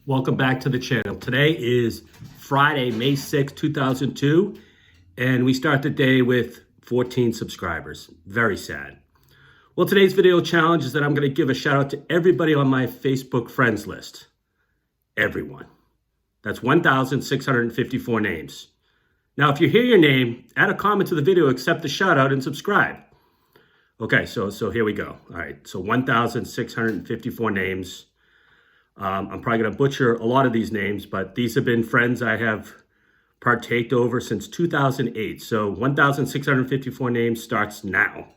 Welcome back to the channel. Today is Friday, May 6, 2002, and we start the day with 14 subscribers. Very sad. Well, today's video challenge is that I'm going to give a shout out to everybody on my Facebook friends list. Everyone. That's 1,654 names. Now, if you hear your name, add a comment to the video, accept the shout out, and subscribe. Okay, so here we go. All right, so 1,654 names. I'm probably going to butcher a lot of these names, but these have been friends I have partaked over since 2008. So 1,654 names starts now.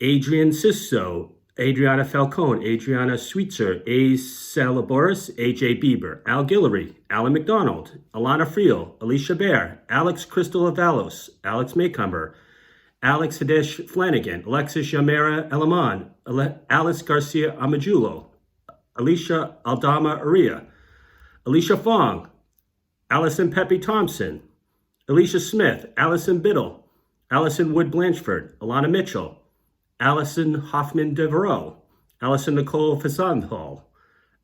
Adrian Sisto, Adriana Falcone, Adriana Sweetser, A. Salaboris, A.J. Bieber, Al Guillory, Alan McDonald, Alana Friel, Alicia Bear, Alex Crystal Avalos, Alex Maycumber, Alex Hadesh Flanagan, Alexis Yamera Elaman, Alice Garcia Amajulo, Alicia Aldama Aria, Alicia Fong, Allison Pepe Thompson, Alicia Smith, Allison Biddle, Allison Wood Blanchford, Alana Mitchell, Allison Hoffman Devereaux, Allison Nicole Fasanthal,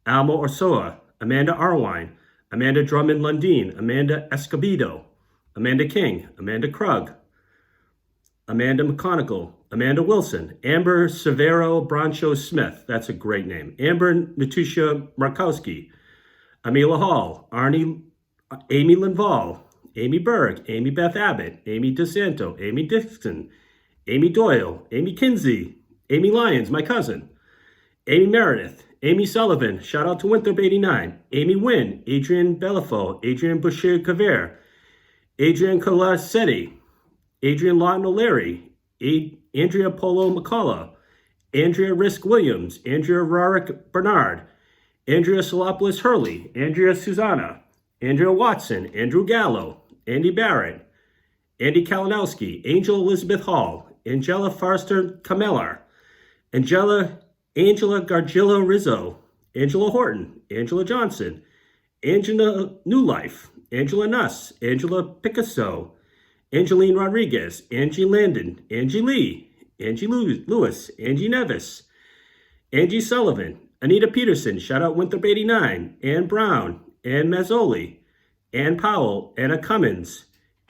Alma Orsoa, Amanda Arwine, Amanda Drummond Lundeen, Amanda Escobedo, Amanda King, Amanda Krug, Amanda McConigal, Amanda Wilson, Amber Severo Broncho Smith, that's a great name, Amber Natusha Markowski, Amila Hall, Amy Linval, Amy Berg, Amy Beth Abbott, Amy DeSanto, Amy Dixon, Amy Doyle, Amy Kinsey, Amy Lyons, my cousin, Amy Meredith, Amy Sullivan, shout out to Winthrop89, Amy Wynn, Adrian Belafo, Adrian Boucher Caver, Adrian Colasetti, Adrian Lawton O'Leary, Andrea Polo McCullough, Andrea Risk Williams, Andrea Rorick Bernard, Andrea Solopoulos Hurley, Andrea Susanna, Andrea Watson, Andrew Gallo, Andy Barrett, Andy Kalinowski, Angel Elizabeth Hall, Angela Farster Camellar, Angela Gargillo Rizzo, Angela Horton, Angela Johnson, Angela Newlife, Angela Nuss, Angela Picasso, Angeline Rodriguez, Angie Landon, Angie Lee, Angie Lewis, Angie Nevis, Angie Sullivan, Anita Peterson, shout out Winthrop89, Ann Brown, Ann Mazzoli, Ann Powell, Anna Cummins,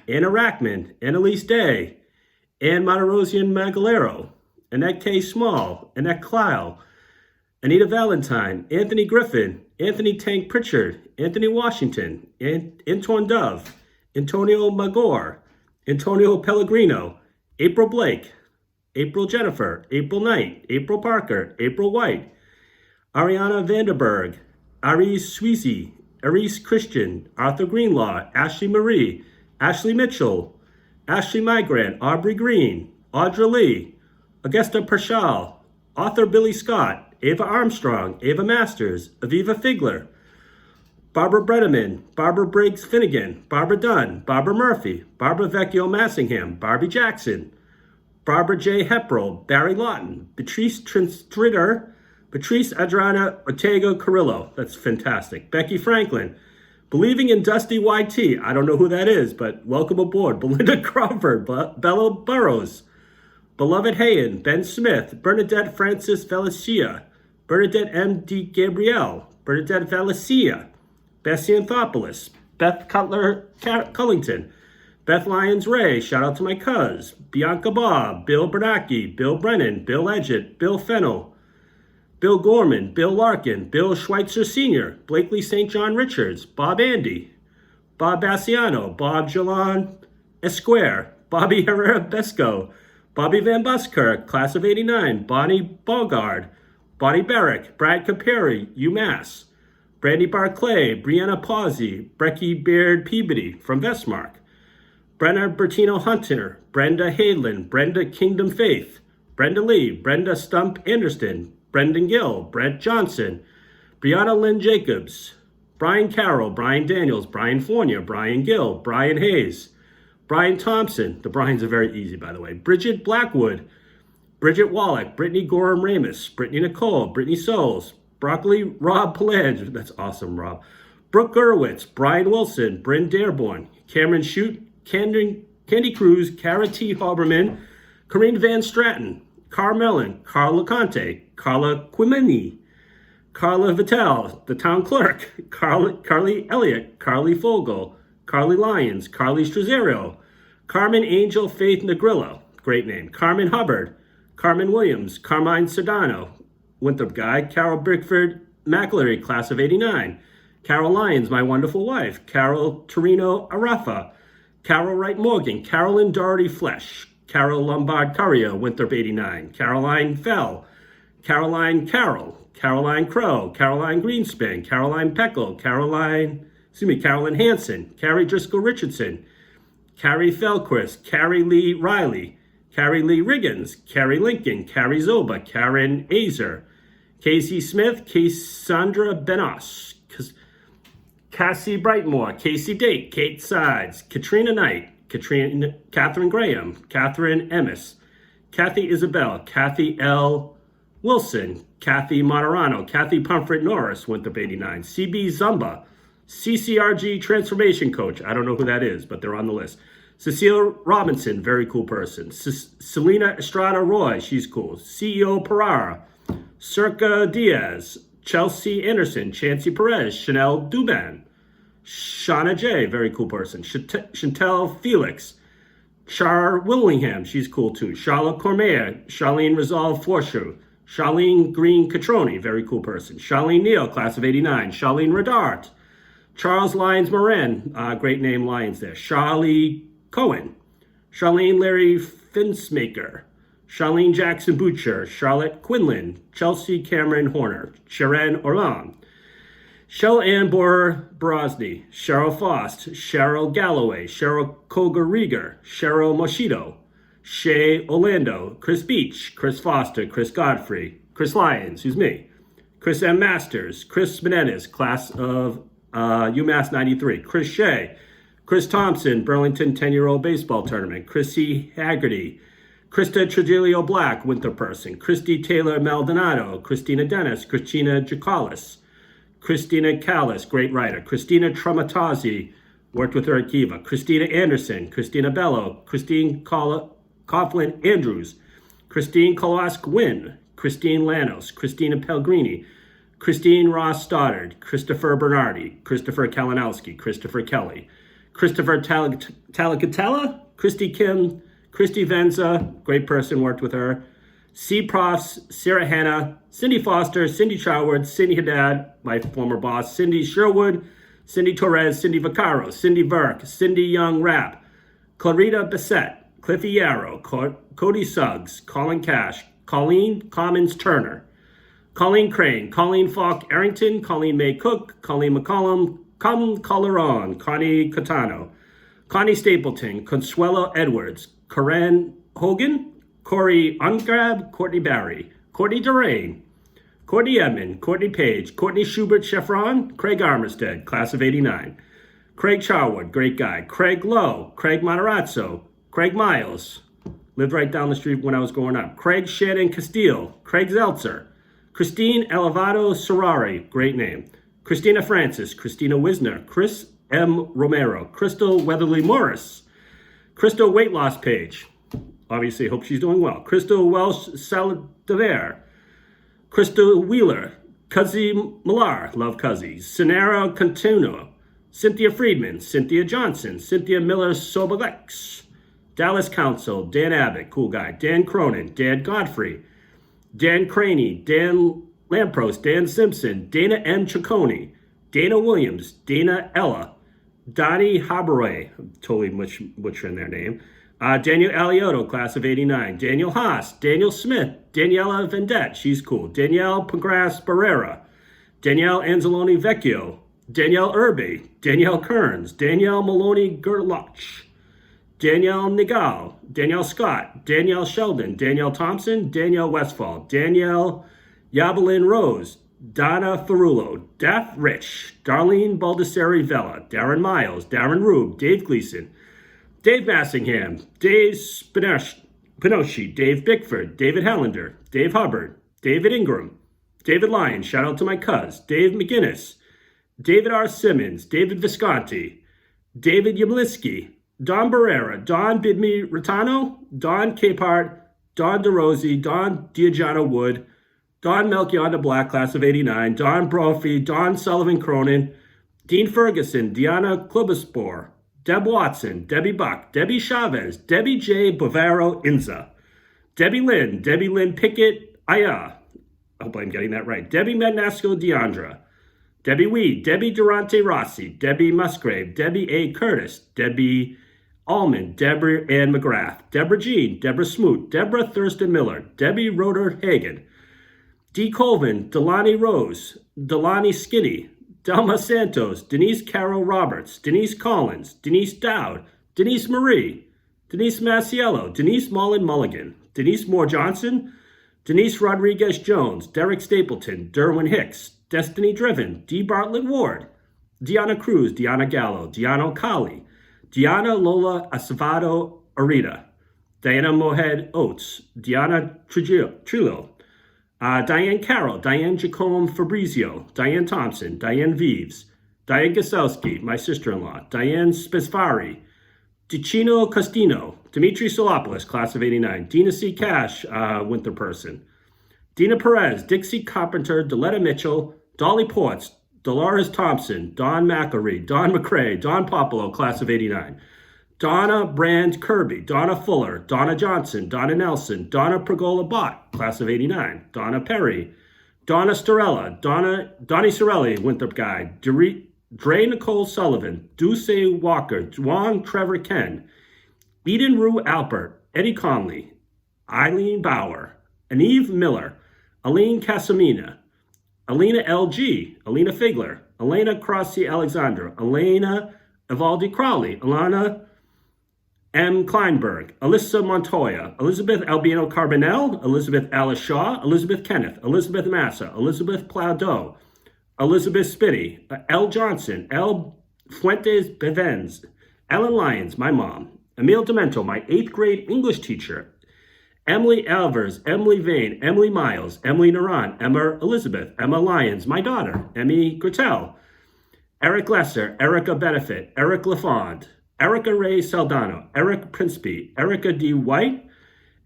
Anna Rackman, Annalise Day, Ann Matarosian Magalero, Annette K. Small, Annette Clow, Anita Valentine, Anthony Griffin, Anthony Tank Pritchard, Anthony Washington, Antoine Dove, Antonio Magor, Antonio Pellegrino, April Blake, April Jennifer, April Knight, April Parker, April White, Ariana Vanderberg, Aries Sweezy, Aries Christian, Arthur Greenlaw, Ashley Marie, Ashley Mitchell, Ashley Migrant, Aubrey Green, Audra Lee, Augusta Pershal, Author Billy Scott, Ava Armstrong, Ava Masters, Aviva Figler, Barbara Bredeman, Barbara Briggs Finnegan, Barbara Dunn, Barbara Murphy, Barbara Vecchio Massingham, Barbie Jackson, Barbara J. Heprel, Barry Lawton, Patrice Tritter, Patrice Adriana Ortega Carrillo, that's fantastic, Becky Franklin, Believing in Dusty YT, I don't know who that is, but welcome aboard, Belinda Crawford, Bella Burrows, Beloved Hayen, Ben Smith, Bernadette Francis Valencia, Bernadette M. D. Gabrielle, Bernadette Valencia, Bessie Anthopoulos, Beth Cutler Cullington, Beth Lyons Ray, shout out to my cuz, Bianca Bob, Bill Bernacki, Bill Brennan, Bill Edgett, Bill Fennell, Bill Gorman, Bill Larkin, Bill Schweitzer Sr., Blakely St. John Richards, Bob Andy, Bob Bassiano, Bob Jalan Esquire, Bobby Herrera Besco, Bobby Van Buskirk, Class of 89, Bonnie Bogard, Bonnie Barrick, Brad Caperi, UMass, Brandy Barclay, Brianna Pawsey, Brecky Beard Peabody from Vestmark, Brenna Bertino Hunter, Brenda Hadlin, Brenda Kingdom Faith, Brenda Lee, Brenda Stump Anderson, Brendan Gill, Brent Johnson, Brianna Lynn Jacobs, Brian Carroll, Brian Daniels, Brian Fournier, Brian Gill, Brian Hayes, Brian Thompson, the Brians are very easy by the way, Bridget Blackwood, Bridget Wallach, Brittany Gorham Ramus, Brittany Nicole, Brittany Souls, Broccoli Rob Palange, that's awesome Rob, Brooke Gurwitz, Brian Wilson, Bryn Dearborn, Cameron Shute, Candy Cruz, Cara T. Haberman, Corinne Van Stratton, Carmellen, Carl LeConte, Carla Quimini, Carla Vitale, the town clerk, Carly Elliott, Carly Fogel, Carly Lyons, Carly Strazario, Carmen Angel Faith Negrillo, great name, Carmen Hubbard, Carmen Williams, Carmine Sardano, Winthrop guy, Carol Brickford McAlery, class of 89, Carol Lyons, my wonderful wife, Carol Torino Arafa, Carol Wright Morgan, Carolyn Doherty Flesh, Carol Lombard Currier, Winthrop 89, Caroline Fell, Caroline Carroll, Caroline Crow, Caroline Greenspan, Caroline Peckle, Caroline Hanson, Carrie Driscoll Richardson, Carrie Felquist, Carrie Lee Riley, Carrie Lee Riggins, Carrie Lincoln, Carrie Zoba, Karen Azer, Casey Smith, Cassandra Benos, Cassie Brightmore, Casey Date, Kate Sides, Katrina Knight, Catherine Graham, Catherine Emmis, Kathy Isabel, Kathy L. Wilson, Kathy Moderano, Kathy Pumfret Norris, Winthrop 89, CB Zumba, CCRG Transformation Coach, I don't know who that is, but they're on the list. Cecile Robinson, very cool person. Selena Estrada Roy, she's cool. CEO Pereira, Circa Diaz, Chelsea Anderson, Chancey Perez, Chanel Duban, Shauna J, very cool person. Chantel Felix, Char Willingham, she's cool too. Charlotte Cormier, Charlene Resolve Forshaw, Charlene Green Catroni, very cool person. Charlene Neal, class of 89. Charlene Redart, Charles Lyons Moran, great name Lyons there. Charlie Cohen, Charlene Larry Finsmaker, Charlene Jackson Butcher, Charlotte Quinlan, Chelsea Cameron Horner, Sharon Orlan, Shell Ann Borosny, Cheryl Faust, Cheryl Galloway, Cheryl Koger-Rieger, Cheryl Moschito, Shay Orlando, Chris Beach, Chris Foster, Chris Godfrey, Chris Lyons, who's me, Chris M. Masters, Chris Menendez, class of UMass 93, Chris Shea, Chris Thompson, Burlington 10-year-old baseball tournament, Chrissy Haggerty, Krista Trujillo Black, winter person, Christy Taylor Maldonado, Christina Dennis, Christina Jacalis, Christina Callis, great writer, Christina Tramatazzi, worked with her at Kiva, Christina Anderson, Christina Bello, Christine Coughlin Andrews, Christine Kolosk Wynn, Christine Lanos, Christina Pellegrini, Christine Ross Stoddard, Christopher Bernardi, Christopher Kalinowski, Christopher Kelly, Christopher Talicatella, Christy Kim, Christy Venza, great person, worked with her, C. Profs, Sarah Hanna, Cindy Foster, Cindy Troward, Cindy Haddad, my former boss, Cindy Sherwood, Cindy Torres, Cindy Vaccaro, Cindy Burke, Cindy Young Rapp, Clarita Bissett, Cliffy Yarrow, Cody Suggs, Colin Cash, Colleen Commons Turner, Colleen Crane, Colleen Falk Arrington, Colleen May Cook, Colleen McCollum, Con Coloron, Connie Catano, Connie Stapleton, Consuelo Edwards, Corinne Hogan, Corey Ungrab, Courtney Barry, Courtney Durain, Courtney Edmond, Courtney Page, Courtney Schubert Chevron, Craig Armistead, class of 89, Craig Charwood, great guy, Craig Lowe, Craig Matarazzo, Craig Miles, lived right down the street when I was growing up, Craig Shannon Castile, Craig Zeltzer, Christine Elevado Serrari, great name, Christina Francis, Christina Wisner, Chris M. Romero, Crystal Weatherly Morris, Crystal Weight Loss Page, obviously hope she's doing well, Crystal Welsh Saladever, Crystal Wheeler, Cuzzy Millar, love Cuzzy, Sinara Continuo, Cynthia Friedman, Cynthia Johnson, Cynthia Miller Sobalex, Dallas Council, Dan Abbott, cool guy, Dan Cronin, Dan Godfrey, Dan Craney, Dan Lampros, Dan Simpson, Dana M. Ciccone, Dana Williams, Dana Ella, Donnie Haberoy, totally butchering their name, Daniel Aliotto, class of 89, Daniel Haas, Daniel Smith, Daniela Vendette, she's cool, Danielle Pagras Barrera, Danielle Anzalone Vecchio, Danielle Irby, Danielle Kearns, Danielle Maloney Gerlach, Danielle Nigal, Danielle Scott, Danielle Sheldon, Danielle Thompson, Danielle Westfall, Danielle Yabalin Rose, Donna Ferrulo, Daph Rich, Darlene Baldessari Vella, Darren Miles, Darren Rube, Dave Gleason, Dave Massingham, Dave Pinocchi, Dave Bickford, David Hellander, Dave Hubbard, David Ingram, David Lyon, shout out to my cuz, Dave McGinnis, David R. Simmons, David Visconti, David Yamliski, Don Barrera, Don Bidme Ritano, Don Capehart, Don DeRosie, Don Diagano Wood, Don Melchior the Black, class of 89, Don Brophy, Don Sullivan Cronin, Dean Ferguson, Deanna Kluberspor, Deb Watson, Debbie Buck, Debbie Chavez, Debbie J. Bavaro Inza, Debbie Lynn Pickett Aya, I hope I'm getting that right, Debbie Mednasco Deandra, Debbie Weed, Debbie Durante Rossi, Debbie Musgrave, Debbie A. Curtis, Debbie Allman, Deborah Ann McGrath, Deborah Jean, Deborah Smoot, Deborah Thurston Miller, Debbie Roder Hagen, D. Colvin, Delani Rose, Delani Skinny, Delma Santos, Denise Carroll Roberts, Denise Collins, Denise Dowd, Denise Marie, Denise Masiello, Denise Mullen-Mulligan, Denise Moore Johnson, Denise Rodriguez Jones, Derek Stapleton, Derwin Hicks, Destiny Driven, D. Bartlett Ward, Deanna Cruz, Deanna Gallo, Deanna Kali, Deanna Lola Acevado Arita, Diana Mohed Oates, Diana Trillo, Diane Carroll, Diane Jacome Fabrizio, Diane Thompson, Diane Vives, Diane Gasowski, my sister-in-law, Diane Spesfari, Ticino Costino, Dimitri Solopoulos, class of 89, Dina C. Cash, winter person, Dina Perez, Dixie Carpenter, Deletta Mitchell, Dolly Ports, Dolores Thompson, Don McElree, Don McCrae, Don Popolo, class of 89, Donna Brand Kirby, Donna Fuller, Donna Johnson, Donna Nelson, Donna Pergola Bott, class of 89, Donna Perry, Donna Storella, Donnie Sorelli, Winthrop Guy, Dre Nicole Sullivan, Duce Walker, Juan Trevor Ken, Eden Rue Alpert, Eddie Conley, Eileen Bauer, Eve Miller, Aline Casamina, Alina LG, Alina Figler, Elena Crossi Alexandra, Elena Evaldi Crowley, Alana M. Kleinberg, Alyssa Montoya, Elizabeth Albino Carbonell, Elizabeth Alice Shaw, Elizabeth Kenneth, Elizabeth Massa, Elizabeth Plowdow, Elizabeth Spitty, L. Johnson, L. Fuentes Bevens, Ellen Lyons, my mom, Emil Demento, my 8th grade English teacher, Emily Alvers, Emily Vane, Emily Miles, Emily Naran, Emma Elizabeth, Emma Lyons, my daughter, Emmy Grattel, Eric Lesser, Erica Benefit, Eric LaFond, Erica Ray Saldano, Eric Prinsby, Erica D. White,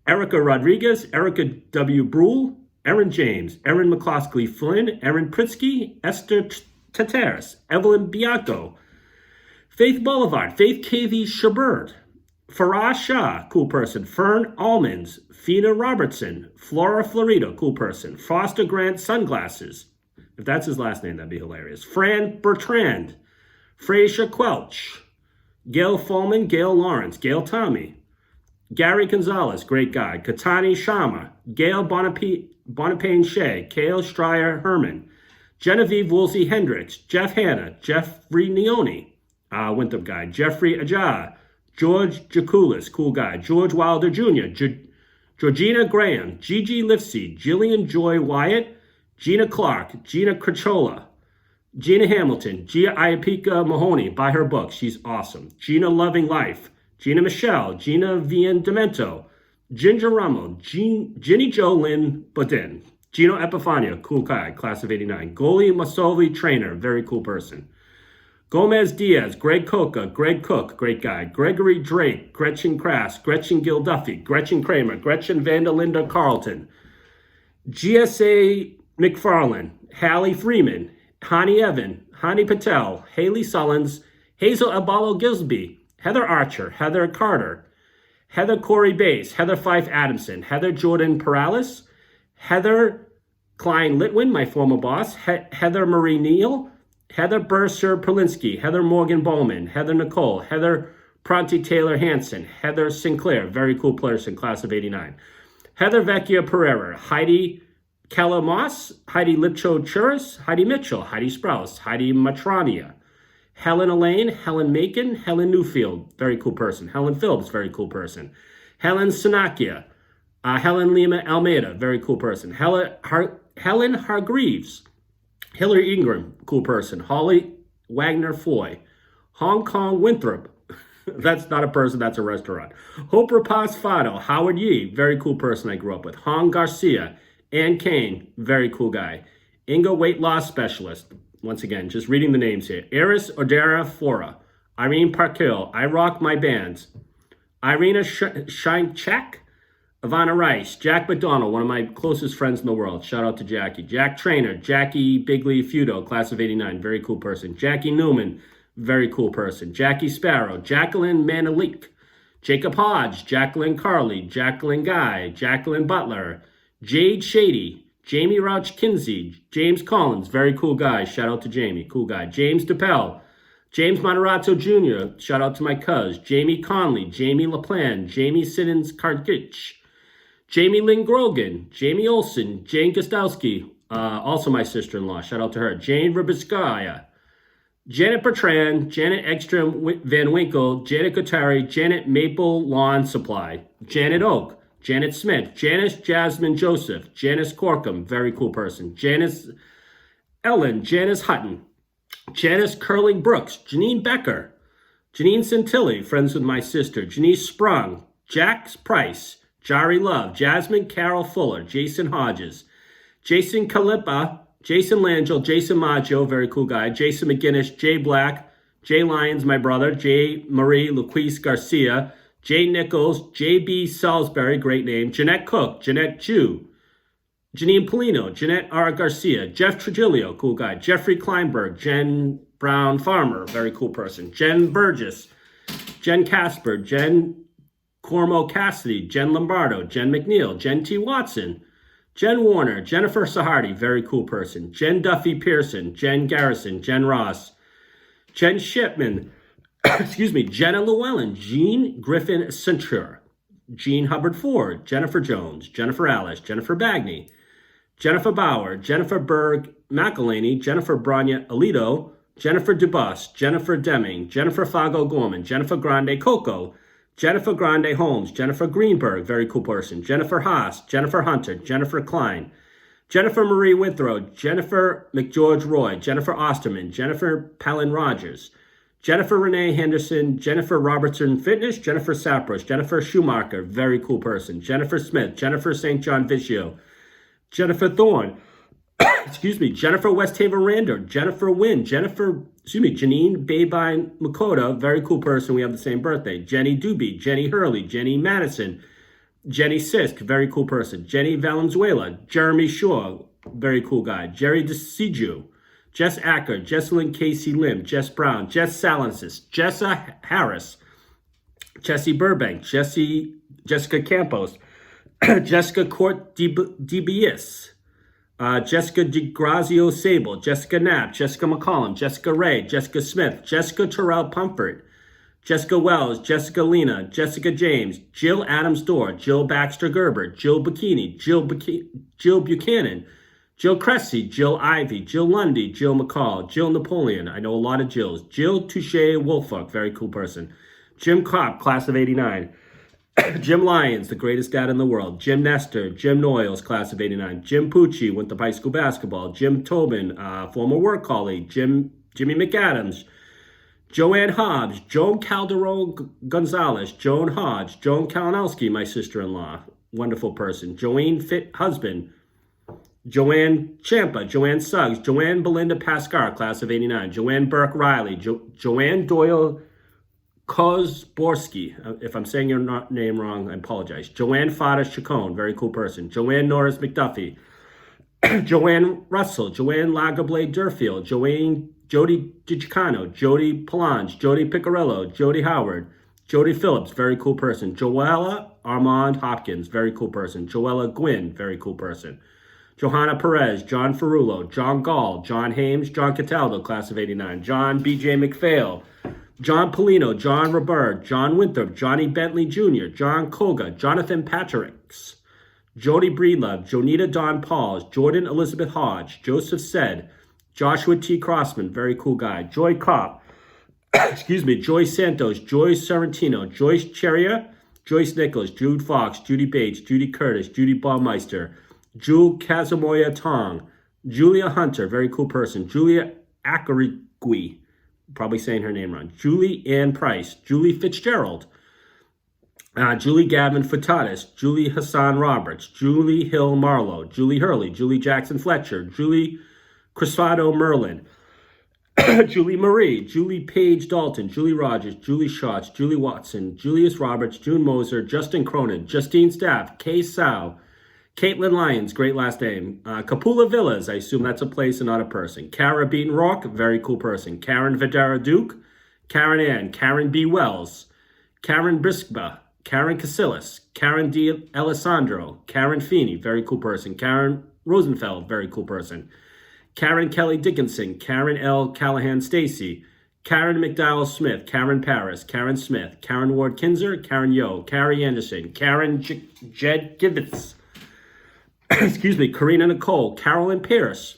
Erica Rodriguez, Erica W. Brule, Erin James, Erin McCloskey Flynn, Erin Pritzky, Esther Teteris, Evelyn Bianco, Faith Boulevard, Faith KV Shabert, Farah Shah, cool person, Fern Almonds, Fina Robertson, Flora Florida, cool person, Foster Grant Sunglasses, if that's his last name, that'd be hilarious, Fran Bertrand, Fraser Quelch, Gail Folman, Gail Lawrence, Gail Tommy, Gary Gonzalez, great guy, Katani Sharma, Gail Bonapane Shea, Kale Stryer Herman, Genevieve Woolsey Hendricks, Jeff Hanna, Jeffrey Neone, Winthrop guy, Jeffrey Ajah, George Jakulis, cool guy, George Wilder Jr., Georgina Graham, Gigi Lifsey, Jillian Joy Wyatt, Gina Clark, Gina Crachola, Gina Hamilton, Gia Iapika Mahoney, buy her book, she's awesome. Gina Loving Life, Gina Michelle, Gina Vian Demento, Ginger Rummel, Ginny Jo Lynn Bodin, Gino Epifanio, cool guy, class of 89. Goli Masovi Trainer, very cool person. Gomez Diaz, Greg Coca, Greg Cook, great guy. Gregory Drake, Gretchen Crass, Gretchen Gilduffy, Gretchen Kramer, Gretchen Vanderlinda Carlton, GSA McFarlane, Hallie Freeman, Hani Evan, Hani Patel, Haley Sullins, Hazel Abalo Gisby, Heather Archer, Heather Carter, Heather Corey Bass, Heather Fife Adamson, Heather Jordan Perales, Heather Klein Litwin, my former boss, Heather Marie Neal, Heather Burser Perlinsky, Heather Morgan Bowman, Heather Nicole, Heather Pronti Taylor Hanson, Heather Sinclair, very cool person, class of 89, Heather Vecchia Pereira, Heidi Keller Moss, Heidi Lipcho Churis, Heidi Mitchell, Heidi Sprouse, Heidi Matrania, Helen Elaine, Helen Macon, Helen Newfield, very cool person. Helen Phillips, very cool person. Helen Sinakia, Helen Lima Almeida, very cool person. Helen Hargreaves, Hillary Ingram, cool person. Holly Wagner Foy, Hong Kong Winthrop, that's not a person, that's a restaurant. Hope Rapace Fado, Howard Yee, very cool person I grew up with. Hong Garcia, Ann Kane, very cool guy. Inga, weight loss specialist. Once again, just reading the names here. Eris Odera Flora, Irene Parkhill, I Rock My Bands, Irina Shinechak, Ivana Rice, Jack McDonald, one of my closest friends in the world. Shout out to Jackie. Jack Trainer, Jackie Bigley Feudo, class of 89, very cool person. Jackie Newman, very cool person. Jackie Sparrow, Jacqueline Manalik, Jacob Hodge, Jacqueline Carley, Jacqueline Guy, Jacqueline Butler, Jade Shady, Jamie Rouch Kinsey, James Collins, very cool guy. Shout out to Jamie, cool guy. James DePel, James Moderato Jr., shout out to my cuz. Jamie Conley, Jamie LaPlan, Jamie Siddons Kargich, Jamie Lynn Grogan, Jamie Olson, Jane Gostowski, also my sister-in-law, shout out to her. Jane Rubinskaya, Janet Bertrand, Janet Ekstrom Van Winkle, Janet Guattari, Janet Maple Lawn Supply, Janet Oak, Janet Smith, Janice Jasmine Joseph, Janice Corkum, very cool person. Janice Ellen, Janice Hutton, Janice Curling Brooks, Janine Becker, Janine Santilli, friends with my sister, Janice Sprung, Jax Price, Jari Love, Jasmine Carol Fuller, Jason Hodges, Jason Kalipa, Jason Langell, Jason Maggio, very cool guy, Jason McGinnis, Jay Black, Jay Lyons, my brother, Jay Marie Luquise Garcia, Jay Nichols, J.B. Salisbury, great name, Jeanette Cook, Jeanette Chu, Janine Polino, Jeanette R. Garcia, Jeff Trujillo, cool guy, Jeffrey Kleinberg, Jen Brown Farmer, very cool person, Jen Burgess, Jen Casper, Jen Cormo Cassidy, Jen Lombardo, Jen McNeil, Jen T. Watson, Jen Warner, Jennifer Sahardi, very cool person, Jen Duffy Pearson, Jen Garrison, Jen Ross, Jen Shipman, excuse me, Jenna Llewellyn, Jean Griffin Centure, Jean Hubbard Ford, Jennifer Jones, Jennifer Alice, Jennifer Bagney, Jennifer Bauer, Jennifer Berg McElhaney, Jennifer Branya Alito, Jennifer Dubus, Jennifer Deming, Jennifer Fago Gorman, Jennifer Grande Coco, Jennifer Grande Holmes, Jennifer Greenberg, very cool person, Jennifer Haas, Jennifer Hunter, Jennifer Klein, Jennifer Marie Withrow, Jennifer McGeorge Roy, Jennifer Osterman, Jennifer Palin Rogers, Jennifer Renee Henderson, Jennifer Robertson Fitness, Jennifer Sapros, Jennifer Schumacher, very cool person, Jennifer Smith, Jennifer St. John Vicio, Jennifer Thorne, excuse me, Jennifer Westhaven Rander, Jennifer Wynn, Janine Babine Makota, very cool person, we have the same birthday, Jenny Doobie, Jenny Hurley, Jenny Madison, Jenny Sisk, very cool person, Jenny Valenzuela, Jeremy Shaw, very cool guy, Jerry DeCiju, Jess Acker, Jesselyn Casey Lim, Jess Brown, Jess Salensis, Jessa Harris, Jesse Burbank, Jessica Campos, Jessica Court DBS, Jessica DeGrazio Sable, Jessica Knapp, Jessica McCollum, Jessica Ray, Jessica Smith, Jessica Terrell Pumford, Jessica Wells, Jessica Lena, Jessica James, Jill Adams Dorr, Jill Baxter Gerber, Jill Bikini, Jill Buchanan, Jill Cressy, Jill Ivy, Jill Lundy, Jill McCall, Jill Napoleon, I know a lot of Jills, Jill Touche Wolfuck, very cool person, Jim Kopp, class of 89, Jim Lyons, the greatest dad in the world, Jim Nestor, Jim Noyles, class of 89, Jim Pucci, went to high school basketball, Jim Tobin, former work colleague, Jimmy McAdams, Joanne Hobbs, Joan Calderon Gonzalez, Joan Hodge, Joan Kalinowski, my sister-in-law, wonderful person, Joanne Fit husband, Joanne Champa, Joanne Suggs, Joanne Belinda Pascar, class of 89, Joanne Burke Riley, Joanne Doyle Kozborski, if I'm saying your name wrong, I apologize. Joanne Fada Chacon, very cool person. Joanne Norris McDuffie, Joanne Russell, Joanne Lagerblade Durfield, Jody DiGicano, Jody Palange, Jody Picarillo, Jody Howard, Jody Phillips, very cool person. Joella Armand Hopkins, very cool person. Joella Gwynn, very cool person. Johanna Perez, John Ferrulo, John Gall, John Hames, John Cataldo, class of 89, John B.J. McPhail, John Polino, John Robert, John Winthrop, Johnny Bentley Jr., John Koga, Jonathan Patricks, Jody Breedlove, Jonita Don Pauls, Jordan Elizabeth Hodge, Joseph Said, Joshua T. Crossman, very cool guy, Joy Kopp, excuse me, Joy Santos, Joy Sorrentino, Joyce Cheria, Joyce Nichols, Jude Fox, Judy Bates, Judy Curtis, Judy Baumeister, Jewel Casamoya Tong, Julia Hunter, very cool person, Julia Akarigui, probably saying her name wrong, Julie Ann Price, Julie Fitzgerald, Julie Gavin Futatis, Julie Hassan Roberts, Julie Hill Marlowe, Julie Hurley, Julie Jackson Fletcher, Julie Crisfado Merlin, Julie Marie, Julie Page Dalton, Julie Rogers, Julie Schatz, Julie Watson, Julius Roberts, June Moser, Justin Cronin, Justine Staff, Kay Sow, Caitlin Lyons, great last name. Capula Villas, I assume that's a place and not a person. Cara Beaton Rock, very cool person. Karen Vidara Duke, Karen Ann, Karen B. Wells, Karen Briskba, Karen Casillas, Karen D. Alessandro, Karen Feeney, very cool person. Karen Rosenfeld, very cool person. Karen Kelly Dickinson, Karen L. Callahan Stacy, Karen McDowell Smith, Karen Paris, Karen Smith, Karen Ward Kinzer, Karen Yo, Carrie Anderson, Karen Jed Givitz, excuse me, Karina Nicole, Carolyn Pierce,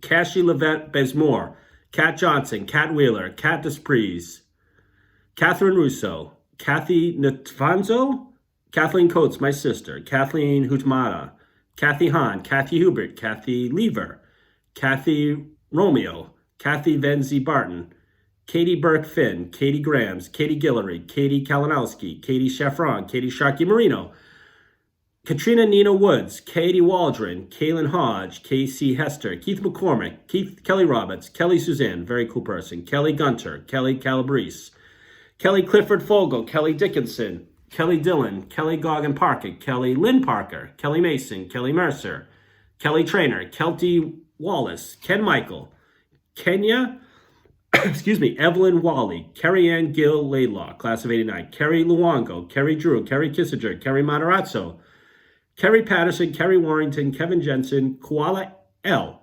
Cassie Levette Besmore, Kat Johnson, Kat Wheeler, Kat Desprez, Catherine Russo, Kathy Natvanzo, Kathleen Coates, my sister, Kathleen Hutmata, Kathy Hahn, Kathy Hubert, Kathy Lever, Kathy Romeo, Kathy Venzi Barton, Katie Burke Finn, Katie Grams, Katie Guillory, Katie Kalinowski, Katie Shaffron, Katie Sharkey Marino, Katrina Nina Woods, Katie Waldron, Kaylin Hodge, Casey Hester, Keith McCormick, Kelly Roberts, Kelly Suzanne, very cool person, Kelly Gunter, Kelly Calabrese, Kelly Clifford Fogel, Kelly Dickinson, Kelly Dillon, Kelly Goggin Parker, Kelly Lynn Parker, Kelly Mason, Kelly Mercer, Kelly Trainer, Kelty Wallace, Ken Michael, Kenya, excuse me, Evelyn Wally, Kerry Ann Gill Laidlaw, class of 89, Kerry Luongo, Kerry Drew, Kerry Kissinger, Kerry Matarazzo, Kerry Patterson, Kerry Warrington, Kevin Jensen, Koala L,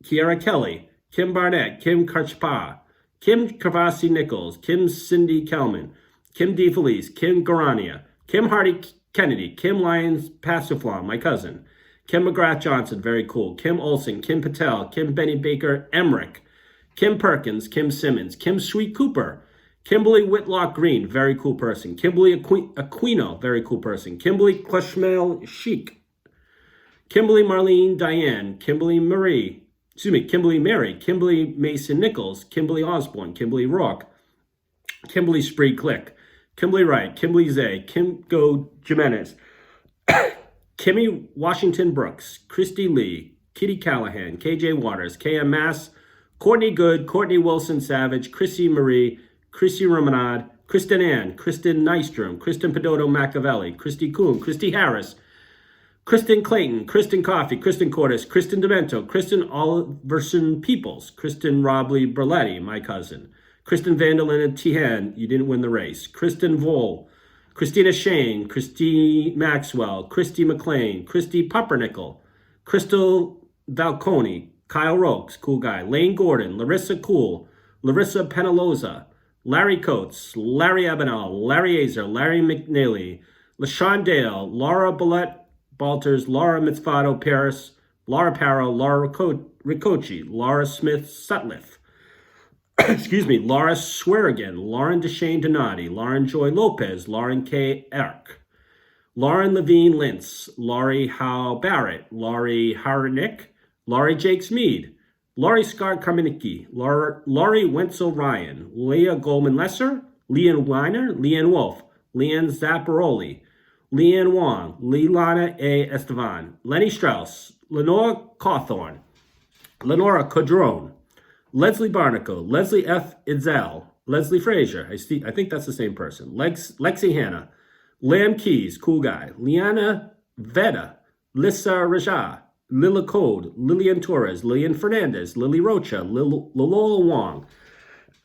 Kiara Kelly, Kim Barnett, Kim Karchpa, Kim Kavasi Nichols, Kim Cindy Kelman, Kim DeFelice, Kim Garania, Kim Hardy Kennedy, Kim Lyons Passiflon, my cousin, Kim McGrath Johnson, very cool, Kim Olson, Kim Patel, Kim Benny Baker Emmerich, Kim Perkins, Kim Simmons, Kim Sweet Cooper, Kimberly Whitlock Green, very cool person, Kimberly Aquino, very cool person, Kimberly Clushmail Chic, Kimberly Marlene Diane, Kimberly Mary, Kimberly Mason Nichols, Kimberly Osborne, Kimberly Rock, Kimberly Spree Click, Kimberly Wright, Kimberly Zay, Kim Go Jimenez, Kimmy Washington Brooks, Christy Lee, Kitty Callahan, KJ Waters, KM Mass, Courtney Good, Courtney Wilson Savage, Chrissy Marie, Chrissy Romanad, Kristen Ann, Kristen Nystrom, Kristen Pedoto Machiavelli, Christy Kuhn, Christy Harris, Kristen Clayton, Kristen Coffey, Kristen Cordes, Kristen Demento, Kristen Oliverson Peoples, Kristen Robley Berletti, my cousin, Kristen Vanderlyn and Tihan, you didn't win the race, Kristen Voll, Christina Shane, Christy Maxwell, Christy McLean, Christy Puppernickel, Crystal Valconi, Kyle Rokes, cool guy, Lane Gordon, Larissa Cool, Larissa Penaloza, Larry Coates, Larry Abenal, Larry Azer, Larry McNeely, LaShawn Dale, Laura Balters, Laura Mitzvato Paris, Laura Parrow, Laura Ricochi, Laura Smith Sutliff, excuse me, Laura Swearigan, Lauren Deshane Donati, Lauren Joy Lopez, Lauren K. Erk, Lauren Levine Lintz, Laurie Howe Barrett, Laurie Harnick, Laurie Jakes Mead, Laurie Scott Karminicki, Laurie Wenzel Ryan, Leah Goldman Lesser, Leanne Weiner, Leanne Wolf, Leanne Zapparoli, Leanne Wong, Leilana A. Estevan, Lenny Strauss, Lenore Cawthorn, Lenora Codrone, Leslie Barnacle, Leslie F. Idzel, Leslie Frazier, I think that's the same person, Lexi Hanna, Lamb Keys, cool guy, Liana Veda, Lissa Raja, Lila Code, Lillian Torres, Lillian Fernandez, Lily Rocha, Lola Wong,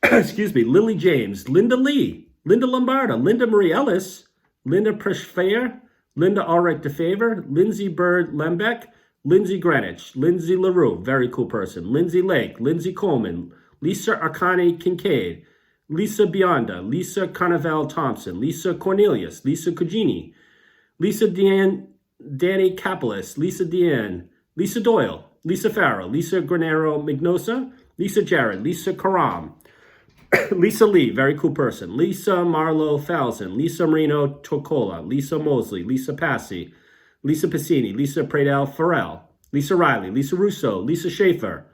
excuse me, Lily James, Linda Lee, Linda Lombarda, Linda Marie Ellis, Linda Preshfair, Linda Ulrich DeFavor, Lindsay Bird Lembeck, Lindsay Greenwich, Lindsay LaRue, very cool person, Lindsay Lake, Lindsay Coleman, Lisa Arcani Kincaid, Lisa Bionda, Lisa Carnival Thompson, Lisa Cornelius, Lisa Cugini, Lisa Danny Capelis, Lisa Deanne, Lisa Doyle, Lisa Farrell, Lisa Granero Mignosa, Lisa Jarrett, Lisa Karam, Lisa Lee, very cool person, Lisa Marlowe Falzon, Lisa Marino Tocola, Lisa Mosley, Lisa Passy, Lisa Passini, Lisa Pradel Farrell, Lisa Riley, Lisa Russo, Lisa Schaefer,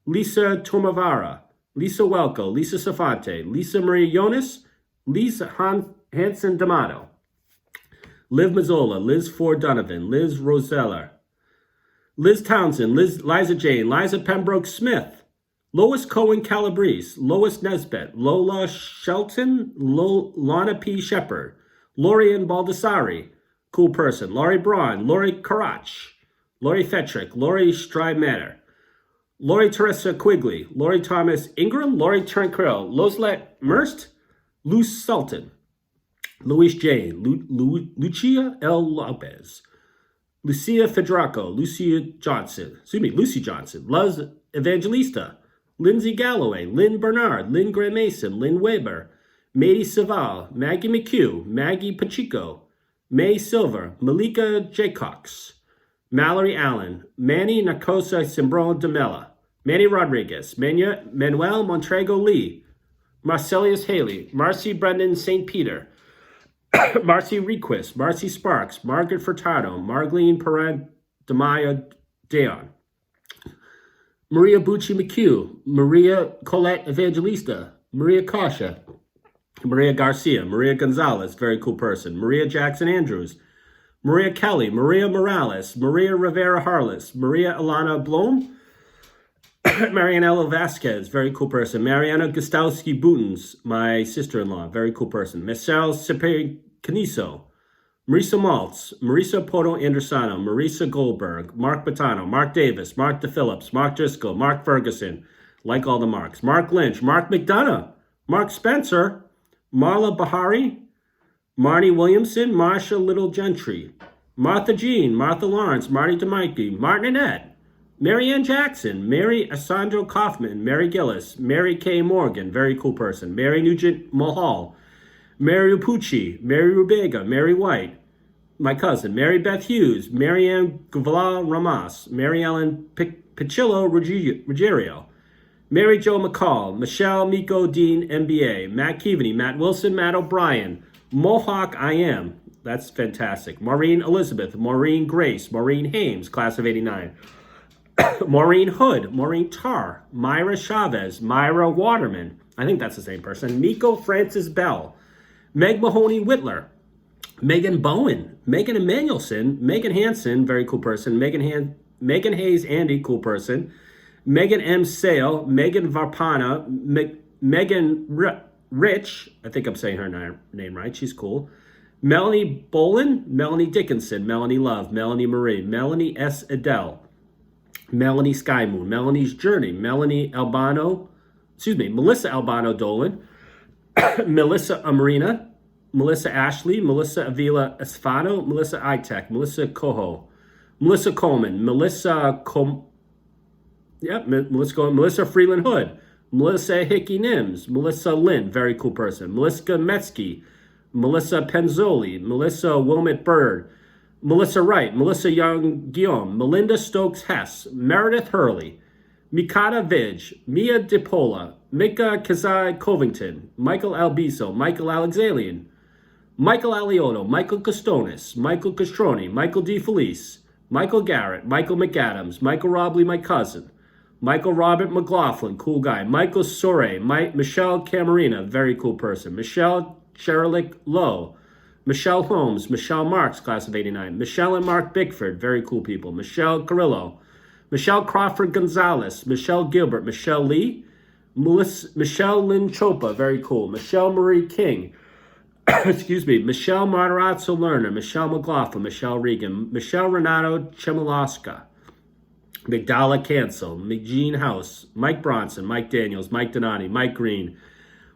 Lisa Tomavara, Lisa Welko, Lisa Safante, Lisa Marie Jonas, Lisa Hanson D'Amato, Liv Mazzola, Liz Ford Donovan, Liz Rosella, Liz Townsend, Liza Jane, Liza Pembroke Smith, Lois Cohen Calabrese, Lois Nesbet, Lola Shelton, Lana P. Shepard, Lorian Baldessari, cool person, Laurie Braun, Lori Karach, Lori Fetrick, Lori Strymatter, Lori Teresa Quigley, Lori Thomas Ingram, Lori Turnkrill, Loslet Merst, Luce Sultan, Luis Jane, Lucia L. Lopez, Lucia Federico, Lucy Johnson, Luz Evangelista, Lindsay Galloway, Lynn Bernard, Lynn Graham Mason, Lynn Weber, Mady Saval, Maggie McHugh, Maggie Pacheco, May Silver, Malika Jaycox, Mallory Allen, Manny Nacosa Cimbron de Mella, Manny Rodriguez, Manuel Montrego Lee, Marcellus Haley, Marcy Brendan St. Peter, Marcy Request, Marcy Sparks, Margaret Furtado, Marlene Perrin DeMaya Deon, Maria Bucci McHugh, Maria Colette Evangelista, Maria Kasha, Maria Garcia, Maria Gonzalez, very cool person, Maria Jackson Andrews, Maria Kelly, Maria Morales, Maria Rivera Harless, Maria Alana Blom, Marianella Vasquez, very cool person, Mariana Gostowski Boutens, my sister-in-law, very cool person, Michelle Sepe Caniso, Marisa Maltz, Marisa Poto Andersano, Marisa Goldberg, Mark Batano, Mark Davis, Mark DePhillips, Mark Driscoll, Mark Ferguson, like all the Marks, Mark Lynch, Mark McDonough, Mark Spencer, Marla Bahari, Marnie Williamson, Marsha Little Gentry, Martha Jean, Martha Lawrence, Marty DeMikey, Martin Annette, Mary Ann Jackson, Mary Asandro Kaufman, Mary Gillis, Mary Kay Morgan, very cool person, Mary Nugent Mulhall, Mary Upucci, Mary Rubega, Mary White, my cousin, Mary Beth Hughes, Mary Ann Gvala Ramas, Mary Ellen Pichillo Ruggiero, Mary Jo McCall, Michelle Miko Dean MBA, Matt Keaveney, Matt Wilson, Matt O'Brien, Mohawk I Am, that's fantastic, Maureen Elizabeth, Maureen Grace, Maureen Hames, class of 89, Maureen Hood, Maureen Tarr, Myra Chavez, Myra Waterman, I think that's the same person, Miko Francis Bell, Meg Mahoney Whitler, Megan Bowen, Megan Emanuelson, Megan Hansen, very cool person, Megan Hayes Andy, cool person, Megan M. Sale, Megan Varpana, Megan Rich, I think I'm saying her name right, she's cool, Melanie Bolin, Melanie Dickinson, Melanie Love, Melanie Marie, Melanie S. Adele, Melanie Skymoon, Melanie's Journey, Melissa Albano Dolan, Melissa Amarina, Melissa Ashley, Melissa Avila Esfano, Melissa Itek, Melissa Coho, Melissa Coleman, Melissa Freeland Hood, Melissa Hickey Nims, Melissa Lynn, very cool person, Melissa Metzke, Melissa Penzoli, Melissa Wilmot Bird, Melissa Wright, Melissa Young Guillaume, Melinda Stokes Hess, Meredith Hurley, Mikata Vidge, Mia DePola, Mika Kazai Covington, Michael Albiso, Michael Alexalian, Michael Aliotto, Michael Costonis, Michael Castroni, Michael DeFelice, Michael Garrett, Michael McAdams, Michael Robley, my cousin, Michael Robert McLaughlin, cool guy, Michael Sore, Michelle Camarina, very cool person, Michelle Sherlick Lowe, Michelle Holmes, Michelle Marks, class of 89, Michelle and Mark Bickford, very cool people, Michelle Carrillo, Michelle Crawford Gonzalez, Michelle Gilbert, Michelle Lee, Michelle Lynn Chopa, very cool, Michelle Marie King, Michelle Matarazzo Lerner, Michelle McLaughlin, Michelle Regan, Michelle Renato Chemiloska, Migdala Cancel, McGean House, Mike Bronson, Mike Daniels, Mike Donati, Mike Green,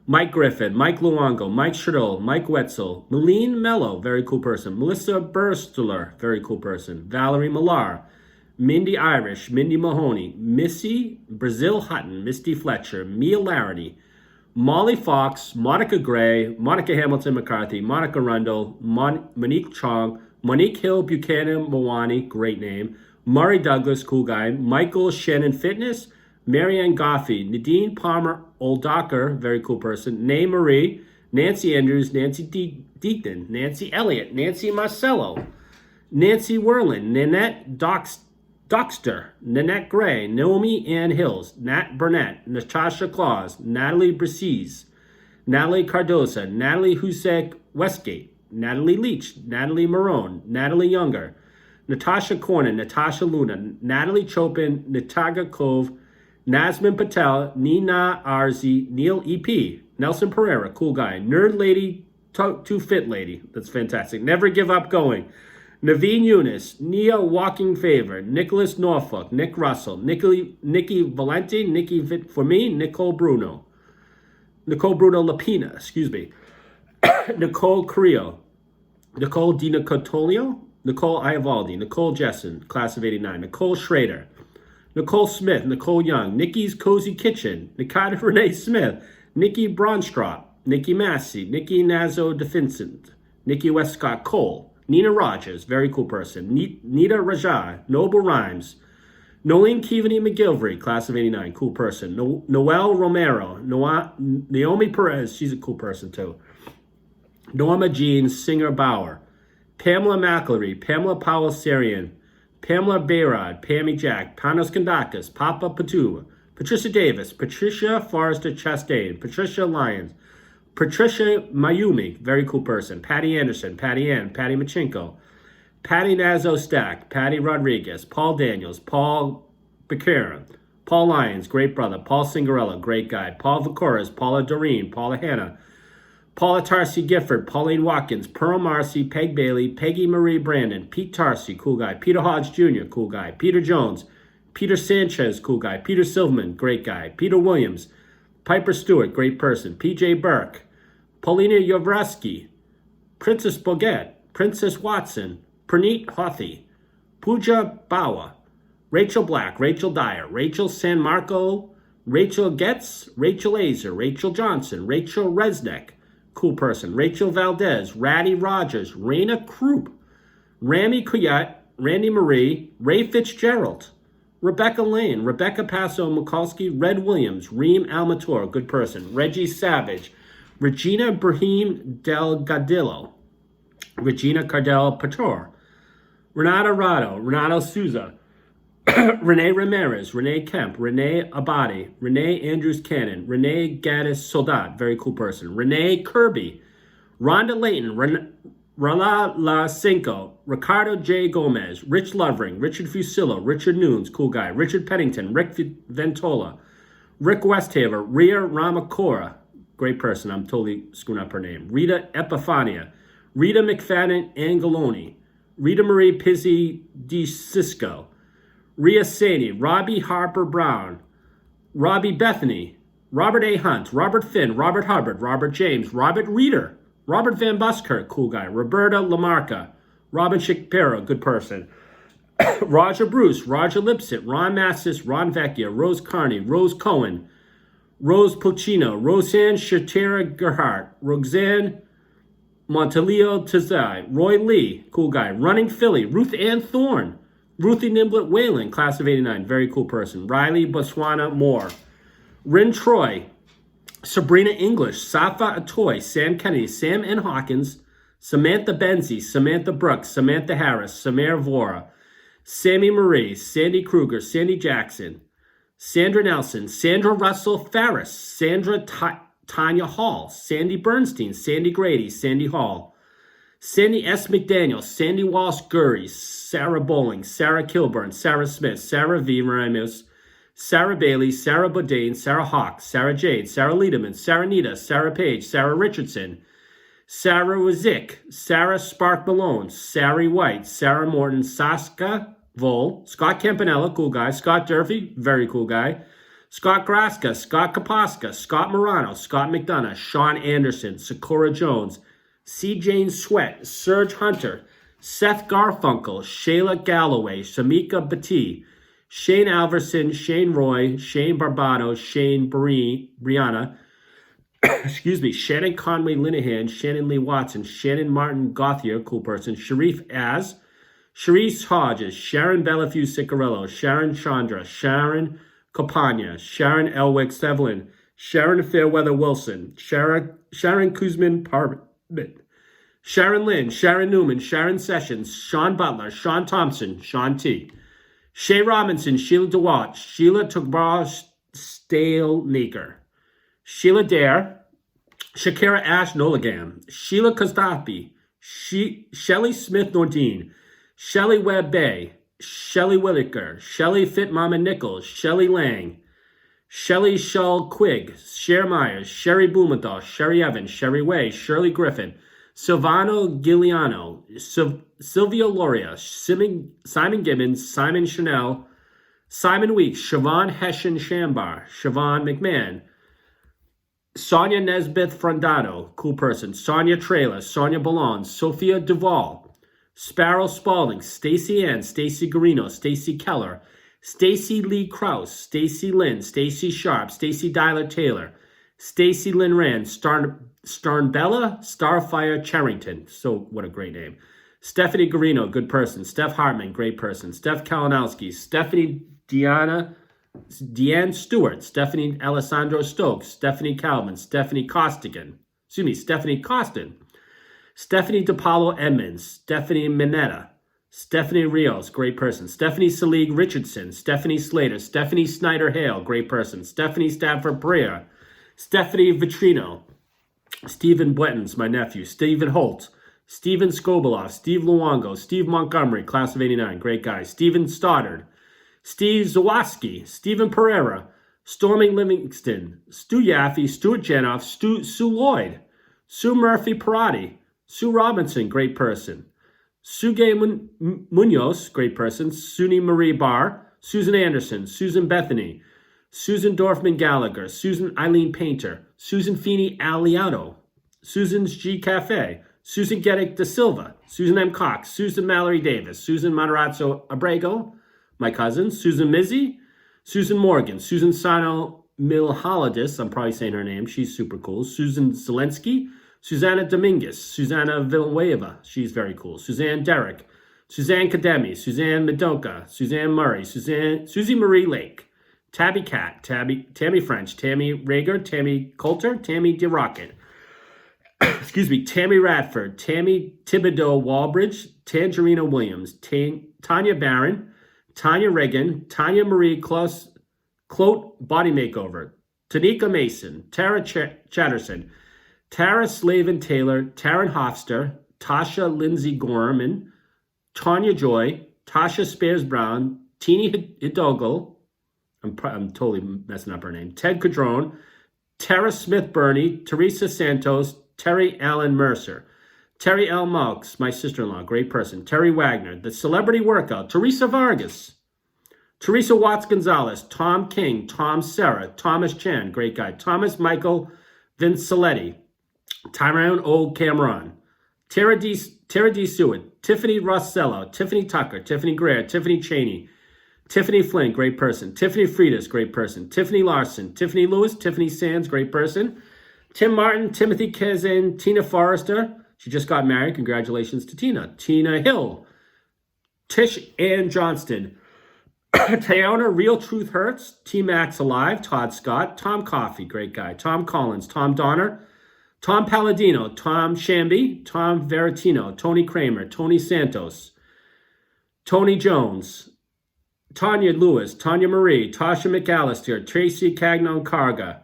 Mike Griffin, Mike Luongo, Mike Shadol, Mike Wetzel, Malene Mello, very cool person, Melissa Burstler, very cool person, Valerie Millar, Mindy Irish, Mindy Mahoney, Missy Brazil Hutton, Misty Fletcher, Mia Larity, Molly Fox, Monica Gray, Monica Hamilton McCarthy, Monica Rundle, Monique Chong, Monique Hill Buchanan Mawani, great name, Murray Douglas, cool guy, Michael Shannon Fitness, Marianne Goffey, Nadine Palmer Oldacher, very cool person, Nay Marie, Nancy Andrews, Nancy Deaton, Nancy Elliott, Nancy Marcello, Nancy Werlin, Nanette Doxter, Nanette Gray, Naomi Ann Hills, Nat Burnett, Natasha Claus, Natalie Brisees, Natalie Cardoza, Natalie Husek Westgate, Natalie Leach, Natalie Marone, Natalie Younger, Natasha Cornin, Natasha Luna, Natalie Chopin, Nataga Cove, Nazmin Patel, Nina Arzi, Neil EP, Nelson Pereira, cool guy. Nerd Lady, Too Fit Lady, that's fantastic. Never Give Up Going. Naveen Yunus, Nia Walking Favor, Nicholas Norfolk, Nick Russell, Nikki Valenti, Nikki Fit for me, Nicole Bruno Lapina, excuse me. Nicole Creo, Nicole Dina Cotolio, Nicole Iavaldi, Nicole Jessen, class of 89, Nicole Schrader, Nicole Smith, Nicole Young, Nikki's Cozy Kitchen, Nikita Renee Smith, Nikki Bronstrop, Nikki Massey, Nikki Nazo DeFincent, Nikki Westcott Cole, Nina Rogers, very cool person, Nita Raja, Noble Rhymes, Nolene Keaveney McGilvery, class of 89, cool person, Noelle Romero, Naomi Perez, she's a cool person too, Norma Jean Singer Bauer, Pamela McElry, Pamela Powell Sarian, Pamela Bayrod, Pammy Jack, Panos Kandakis, Papa Patu, Patricia Davis, Patricia Forrester Chastain, Patricia Lyons, Patricia Mayumi, very cool person, Patty Anderson, Patty Ann, Patty Machinko, Patty Nazo Stack, Patty Rodriguez, Paul Daniels, Paul Becerra, Paul Lyons, great brother, Paul Cingarella, great guy, Paul Vacoras, Paula Doreen, Paula Hanna, Paula Tarsi Gifford, Pauline Watkins, Pearl Marcy, Peg Bailey, Peggy Marie Brandon, Pete Tarsi, cool guy, Peter Hodge Jr., cool guy, Peter Jones, Peter Sanchez, cool guy, Peter Silverman, great guy, Peter Williams, Piper Stewart, great person, PJ Burke, Paulina Yovraski, Princess Boguette, Princess Watson, Praneet Hothi, Pooja Bawa, Rachel Black, Rachel Dyer, Rachel San Marco, Rachel Getz, Rachel Azer, Rachel Johnson, Rachel Resnick, cool person, Rachel Valdez, Ratty Rogers, Raina Krupp, Rami Kuyat, Randy Marie, Ray Fitzgerald, Rebecca Lane, Rebecca Paso Mikulski, Red Williams, Reem Almator, good person, Reggie Savage, Regina Brahim Delgadillo, Regina Cardell Pator, Renata Rado, Renato Souza, Renee Ramirez, Renee Kemp, Renee Abadi, Renee Andrews Cannon, Renee Gaddis Soldat, very cool person, Renee Kirby, Rhonda Layton, Rala La Cinco, Ricardo J. Gomez, Rich Lovering, Richard Fusillo, Richard Nunes, cool guy, Richard Pennington, Rick Ventola, Rick Westhaver, Rhea Ramakora, great person, I'm totally screwing up her name, Rita Epifania, Rita McFadden Angeloni, Rita Marie Pizzi DeCisco, Rhea Saney, Robbie Harper Brown, Robbie Bethany, Robert A. Hunt, Robert Finn, Robert Hubbard, Robert James, Robert Reeder, Robert Van Buskirk, cool guy, Roberta Lamarca, Robin Shapiro, good person, Roger Bruce, Roger Lipset, Ron Massis, Ron Vecchia, Rose Carney, Rose Cohen, Rose Puccino, Roseanne Shatera Gerhardt, Roxanne Montaleo Tazai, Roy Lee, cool guy, Running Philly, Ruth Ann Thorne, Ruthie Nimblett Whalen, class of 89, very cool person, Riley Botswana Moore, Rin Troy, Sabrina English, Safa Atoy, Sam Kennedy, Sam N. Hawkins, Samantha Benzie, Samantha Brooks, Samantha Harris, Samir Vora, Sammy Marie, Sandy Kruger, Sandy Jackson, Sandra Nelson, Sandra Russell Farris, Sandra Tanya Hall, Sandy Bernstein, Sandy Grady, Sandy Hall, Sandy S. McDaniel, Sandy Walsh Gurry, Sarah Bowling, Sarah Kilburn, Sarah Smith, Sarah V. Ramos, Sarah Bailey, Sarah Bodine, Sarah Hawk, Sarah Jade, Sarah Liederman, Sarah Nita, Sarah Page, Sarah Richardson, Sarah Wazik, Sarah Spark Malone, Sari White, Sarah Morton, Saska Vol, Scott Campanella, cool guy, Scott Durfee, very cool guy, Scott Graska, Scott Kaposka, Scott Morano, Scott McDonough, Sean Anderson, Sakura Jones, C. Jane Sweat, Serge Hunter, Seth Garfunkel, Shayla Galloway, Shamika Batee, Shane Alverson, Shane Roy, Shane Barbado, Shane Brianna, excuse me, Shannon Conway Linehan, Shannon Lee Watson, Shannon Martin Gauthier, cool person, Sharif Az, Sharice Hodges, Sharon Bellafue Sicarello, Sharon Chandra, Sharon Copania, Sharon Elwick Sevlin, Sharon Fairweather Wilson, Sharon Kuzmin Parvit, Sharon Lynn, Sharon Newman, Sharon Sessions, Sean Butler, Sean Thompson, Sean T. Shay Robinson, Sheila DeWalt, Sheila Tugbar Stalemaker, Sheila Dare, Shakira Ash Noligam, Sheila Kostapi, Shelly Smith Nordine, Shelly Webb Bay, Shelly Whitaker, Shelly Fit Mama Nichols, Shelly Lang, Shelley Shull Quigg, Cher Myers, Sherry Blumenthal, Sherry Evans, Sherry Way, Shirley Griffin, Silvano Giuliano, Sylvia Loria, Simon Gibbons, Simon Chanel, Simon Weeks, Siobhan Hessian Shambar, Siobhan McMahon, Sonia Nesbeth Frondado, cool person, Sonia Trailer, Sonia Ballon, Sophia Duvall, Sparrow Spalding, Stacy Ann, Stacy Garino, Stacy Keller, Stacy Lee Krause, Stacy Lynn, Stacy Sharp, Stacy Dyler Taylor, Stacy Lynn Rand, Starnbella Starfire Charrington. So what a great name. Stephanie Garino, good person. Steph Hartman, great person. Steph Kalinowski, Stephanie Deanne Stewart, Stephanie Alessandro Stokes, Stephanie Calvin, Stephanie Costin, Stephanie DePaulo Edmonds, Stephanie Minetta, Stephanie Rios, great person. Stephanie Selig Richardson, Stephanie Slater, Stephanie Snyder Hale, great person. Stephanie Stafford Breer, Stephanie Vitrino, Stephen Bwettens, my nephew, Stephen Holt, Stephen Skobeloff, Steve Luongo, Steve Montgomery, class of 89, great guy. Stephen Stoddard, Steve Zawoski, Stephen Pereira, Stormy Livingston, Stu Yaffe, Stuart Janoff, Sue Lloyd, Sue Murphy Parati, Sue Robinson, great person. Suge Munoz, great person. Suni Marie Barr, Susan Anderson, Susan Bethany, Susan Dorfman Gallagher, Susan Eileen Painter, Susan Feeney Aliato, Susan's G Cafe, Susan Geddick Da Silva, Susan M. Cox, Susan Mallory Davis, Susan Matarazzo Abrego, my cousin, Susan Mizzi, Susan Morgan, Susan Sano Milhalidis, I'm probably saying her name, she's super cool, Susan Zelensky, Susanna Dominguez, Susanna Villanueva, she's very cool, Suzanne Derrick, Suzanne Kademi, Suzanne Medoka, Suzanne Murray, Susie Marie Lake, Tabby Cat, Tammy French, Tammy Rager, Tammy Coulter, Tammy DeRocket, Tammy Radford, Tammy Thibodeau Walbridge, Tangerina Williams, Tanya Barron, Tanya Reagan, Tanya Marie Clote Body Makeover, Tanika Mason, Tara Chatterson, Tara Slavin Taylor, Taryn Hofster, Tasha Lindsay Gorman, Tanya Joy, Tasha Spears Brown, Teeny Hidalgo, I'm totally messing up her name, Ted Cadrone, Tara Smith Burney, Teresa Santos, Terry Allen Mercer, Terry L. Malks, my sister-in-law, great person, Terry Wagner, The Celebrity Workout, Teresa Vargas, Teresa Watts Gonzalez, Tom King, Tom Serra, Thomas Chan, great guy, Thomas Michael Vinciletti, Tyrone O. Cameron, Tara D. Seward, Tiffany Rossello, Tiffany Tucker, Tiffany Greer, Tiffany Cheney, Tiffany Flynn, great person, Tiffany Freitas, great person, Tiffany Larson, Tiffany Lewis, Tiffany Sands, great person, Tim Martin, Timothy Kazan, Tina Forrester, she just got married, congratulations to Tina, Tina Hill, Tish Ann Johnston, Tayona Real Truth Hurts, T-Max Alive, Todd Scott, Tom Coffey, great guy, Tom Collins, Tom Donner, Tom Palladino, Tom Shamby, Tom Veratino, Tony Kramer, Tony Santos, Tony Jones, Tanya Lewis, Tanya Marie, Tasha McAllister, Tracy Cagnon Carga,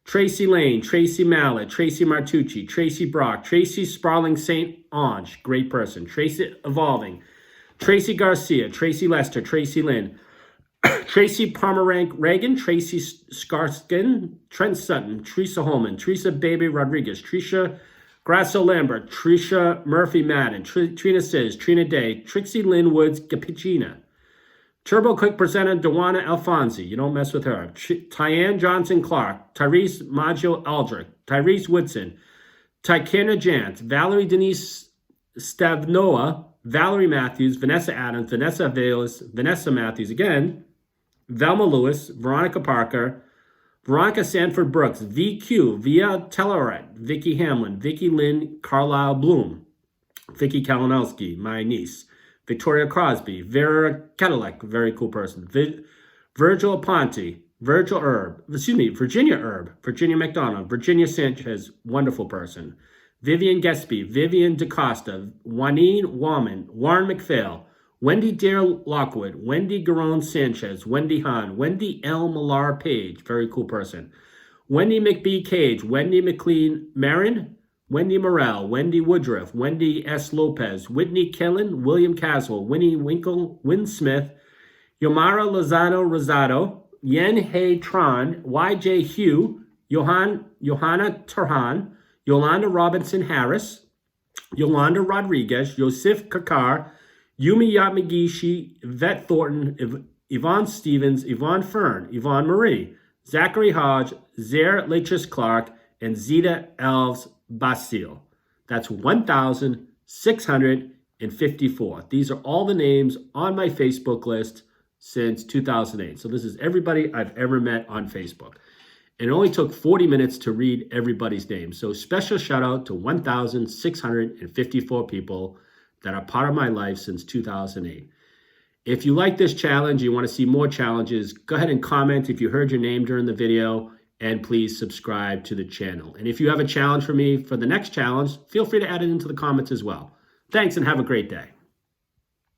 Tracy Lane, Tracy Mallet, Tracy Martucci, Tracy Brock, Tracy Sparling St. Ange, great person, Tracy Evolving, Tracy Garcia, Tracy Lester, Tracy Lynn, Tracy Pomerank Reagan, Tracy Skarskin, Trent Sutton, Teresa Holman, Teresa Baby Rodriguez, Trisha Grasso Lambert, Trisha Murphy Madden, Trina Sis, Trina Day, Trixie Lynn Woods Capicina, Turbo Quick presenter Dewana Alfonsi, you don't mess with her, Tyann Johnson Clark, Tyrese Maggio Aldrich, Tyrese Woodson, Tykena Jant, Valerie Denise Stavnoa, Valerie Matthews, Vanessa Adams, Vanessa Vales, Vanessa Matthews again, Velma Lewis, Veronica Parker, Veronica Sanford Brooks, VQ, Via Telloret, Vicky Hamlin, Vicky Lynn Carlisle Bloom, Vicky Kalinowski, my niece, Victoria Crosby, Vera Cadillac, very cool person, Virgil Ponte, Virginia Herb, Virginia McDonald, Virginia Sanchez, wonderful person, Vivian Gespy, Vivian DaCosta, Juanine Wallman, Warren McPhail, Wendy Dare Lockwood, Wendy Garon Sanchez, Wendy Hahn, Wendy L. Millar Page, very cool person, Wendy McBee Cage, Wendy McLean Marin, Wendy Morrell, Wendy Woodruff, Wendy S. Lopez, Whitney Killen, William Caswell, Winnie Winkle, Win Smith, Yomara Lozano Rosado, Yen Hei Tran, YJ Hugh, Johanna Turhan, Yolanda Robinson Harris, Yolanda Rodriguez, Yosef Kakar, Yumi Yamagishi, Yvette Thornton, Yvonne Stevens, Yvonne Fern, Yvonne Marie, Zachary Hodge, Zer Latris Clark, and Zeta Elves Basile. That's 1,654. These are all the names on my Facebook list since 2008. So this is everybody I've ever met on Facebook. And it only took 40 minutes to read everybody's name. So special shout out to 1,654 people that are part of my life since 2008. If you like this challenge, you want to see more challenges, go ahead and comment if you heard your name during the video, and please subscribe to the channel. And if you have a challenge for me for the next challenge, feel free to add it into the comments as well. Thanks and have a great day.